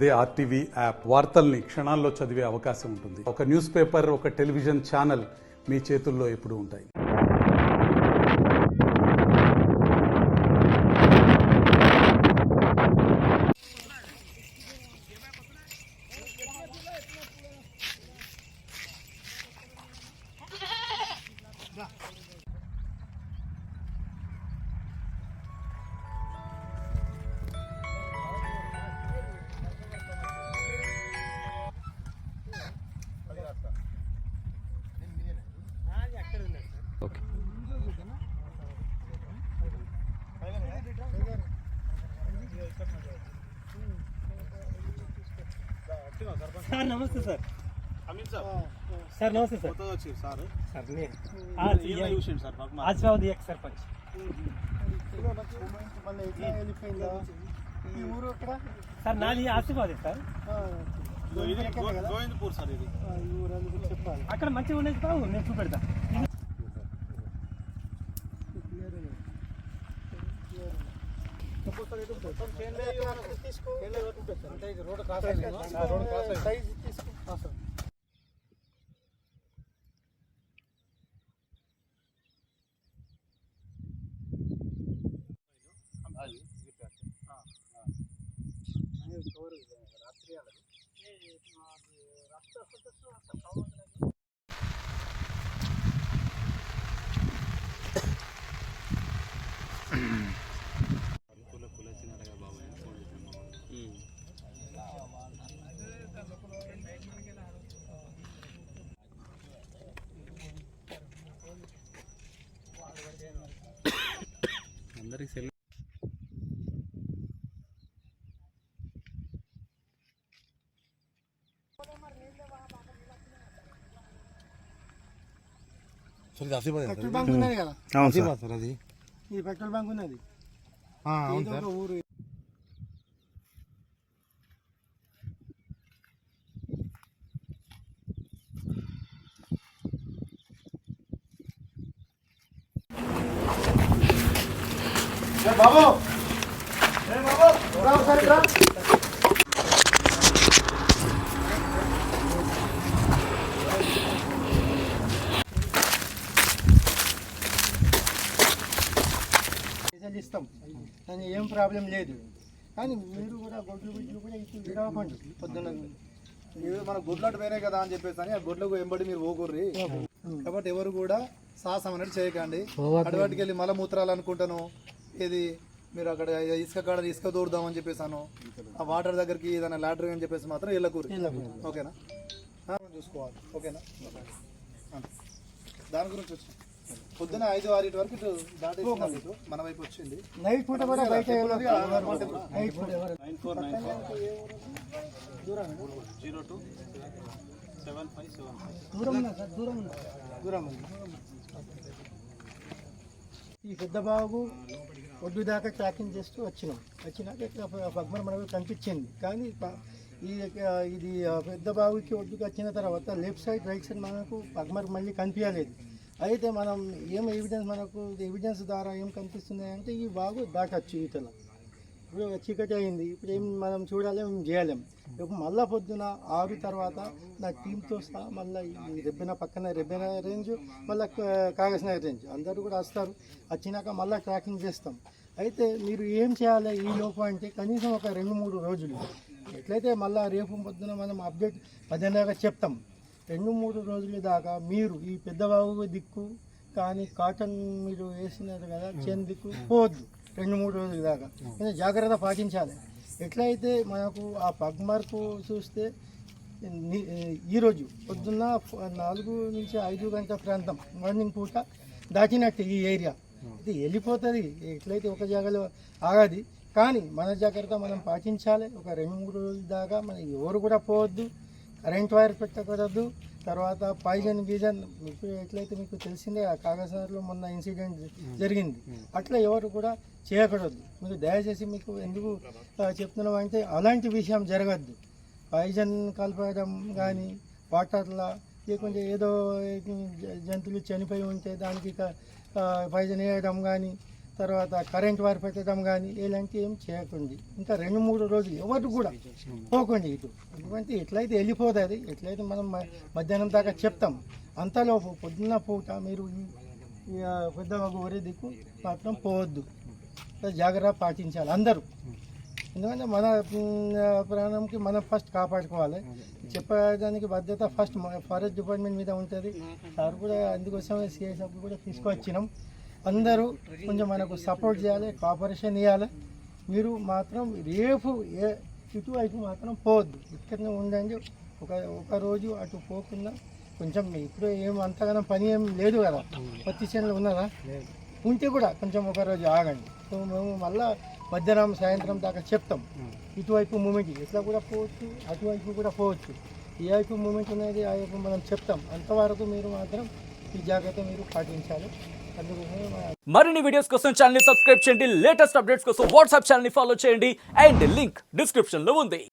అదే RTV app వార్తల్ని క్షణాల్లో చదివే అవకాశం ఉంటుంది. ఒక న్యూస్ పేపర్, ఒక టెలివిజన్ ఛానల్ మీ చేతుల్లో ఎప్పుడూ ఉంటాయి. సార్ నమస్తే సార్. అమిన్ సార్. సార్ నమస్తే సార్. కొత్తగా వచ్చి సార్ సార్ నేను చూసిండు sir Adilabad X sarpanch. Sir నాది ఆసిఫాబాద్ సార్. గోవిందపూర్ సార్. ఇది అక్కడ మంచిగా ఉండేది బాబు, నేను చూపెడతా. అందరికి సెల్ పెట్రోల్ బంక్ ఉన్నది కదా, సార్. అది ఈ పెట్రోల్ బంక్ ఉన్నది ఊరు. బాబు ఇస్తాం, కానీ ఏం ప్రాబ్లం లేదు. కానీ మీరు కూడా గొడ్లు బిడ్డలు కూడా ఇప్పుడు విడవకండి. పొద్దున్న మన గుడ్లట్టు పోయినాయి కదా అని చెప్పేసి అని ఆ గుడ్లకు వెంబడి మీరు పోకుర్రి. కాబట్టి ఎవరు కూడా సాహసం అనేది చేయకండి. అటువాటికి వెళ్ళి మలమూత్రాలు అనుకుంటాను, ఇది మీరు అక్కడ ఇసుక కాడ ఇసుక దూరుదామని చెప్పేసాను, ఆ వాటర్ దగ్గరికి ఏదైనా లాటరీ అని చెప్పేసి మాత్రం వెళ్ళకూరి. ఓకేనా, చూసుకోవాలి. ఓకేనా, దాని గురించి వచ్చి పొద్దున 5-6 వరకు ఇటు దాటేసి మన వైపు వచ్చింది. నైట్ పూట కూడా బయట ఈ పెద్ద బాబు ఒడ్డు దాకా ట్రాకింగ్ చేస్తూ వచ్చినాక ఇక్కడ పగ్మర్ మనకు కనిపించింది. కానీ ఇది పెద్ద బాబుకి ఒడ్డుకి వచ్చిన తర్వాత లెఫ్ట్ సైడ్ రైట్ సైడ్ మనకు పగ్మర్ మళ్ళీ కనిపించలేదు. అయితే మనం ఏం ఎవిడెన్స్ ద్వారా ఏం కనిపిస్తుంది అంటే ఈ బాగు దాటచ్చు ఈతల. ఇప్పుడు చీకటి అయింది, ఇప్పుడు ఏం మనం చూడాలి, ఏం చేయలేం. రేపు మళ్ళీ పొద్దున 6 తర్వాత నా టీంతో సహా మళ్ళీ ఈ పక్కన రెబ్బెన రేంజ్, మళ్ళీ కాగజ్నగర్ రేంజ్ అందరూ కూడా వస్తారు. వచ్చినాక మళ్ళీ ట్రాకింగ్ చేస్తాం. అయితే మీరు ఏం చేయాలి ఈ లోపు అంటే కనీసం ఒక 2-3 రోజులు ఎట్లయితే మళ్ళీ రేపు పొద్దున మనం అప్డేట్ 10 చెప్తాం. 2-3 రోజుల దాకా మీరు ఈ పెద్దబాబు దిక్కు కానీ కాటన్ మీరు వేసినారు కదా చేను దిక్కు పోవద్దు. 2-3 రోజుల దాకా కొంచెం జాగ్రత్త పాటించాలి. ఎట్లయితే మనకు ఆ పగ్మర్కు చూస్తే ఈరోజు పొద్దున్న 4 నుంచి 5 గంటల ప్రాంతం మార్నింగ్ పూట దాటినట్టు ఈ ఏరియా ఇది వెళ్ళిపోతుంది. ఎట్లయితే ఒక జాగాలో ఆగది, కానీ మన జాగ్రత్త మనం పాటించాలి. ఒక 2-3 రోజుల దాకా మనం ఎవరు కూడా పోవద్దు, కరెంట్ వైర్ పెట్టకూడదు. తర్వాత పాయిజన్ గీజన్ ఇప్పుడు ఎట్లయితే మీకు తెలిసిందే కాగజ్నగర్లో మొన్న ఇన్సిడెంట్ జరిగింది, అట్లా ఎవరు కూడా చేయకూడదు. మీరు దయచేసి మీకు ఎందుకు చెప్తున్నాం అంటే అలాంటి విషయం జరగద్దు. పాయిజన్ కలపడం కానీ వాటర్లా లేకుంటే ఏదో జంతువులు చనిపోయి ఉంటే దానికి పాయిజన్ వేయడం కానీ, తర్వాత కరెంట్ వైర్ పెట్టడం కానీ ఇలాంటివి ఏం చేయకండి. ఇంకా 2-3 రోజులు ఎవరు కూడా పోకండి ఇటు. ఎందుకంటే ఎట్లయితే వెళ్ళిపోతుంది, ఎట్లయితే మనం మధ్యాహ్నం దాకా చెప్తాం, అంతలోపు పొద్దున్న పూట మీరు ఈ పెద్ద ఊరి దిక్కు మాత్రం పోవద్దు. జాగ్రత్త పాటించాలి అందరూ. ఎందుకంటే మన ప్రాణంకి మనం ఫస్ట్ కాపాడుకోవాలి. చెప్పడానికి బాధ్యత ఫస్ట్ ఫారెస్ట్ డిపార్ట్మెంట్ మీద ఉంటుంది. సార్ కూడా అందుకోసమే సిఐ కూడా తీసుకొచ్చినాం. అందరూ కొంచెం మనకు సపోర్ట్ చేయాలి, కోఆపరేషన్ ఇవ్వాలి. మీరు మాత్రం రేపు ఇటువైపు మాత్రం పోవద్దు, ఇక్కడనే ఉండండి. ఒక రోజు అటు పోకుండా కొంచెం ఇప్పుడు ఏం అంతగానో పని ఏం లేదు కదా, పత్తి చేనులు ఉన్నదా, ఉంటే కూడా కొంచెం ఒక రోజు ఆగండి. సో మేము మళ్ళీ మధ్యాహ్నం సాయంత్రం దాకా చెప్తాం. ఇటువైపు మూమెంట్ ఇట్లా కూడా పోవచ్చు, అటువైపు కూడా పోవచ్చు. ఏ వైపు మూమెంట్ అనేది ఆ వైపు మనం చెప్తాం. అంతవరకు మీరు మాత్రం ఈ జాగ్రత్త మీరు పాటించాలి. మరిన్ని వీడియోస్ కోసం ఛానల్ ని సబ్స్క్రైబ్ చేయండి. లేటెస్ట్ అప్డేట్స్ కోసం వాట్సాప్ ఛానల్ ని ఫాలో చేయండి. అండ్ లింక్ డిస్క్రిప్షన్ లో ఉంది.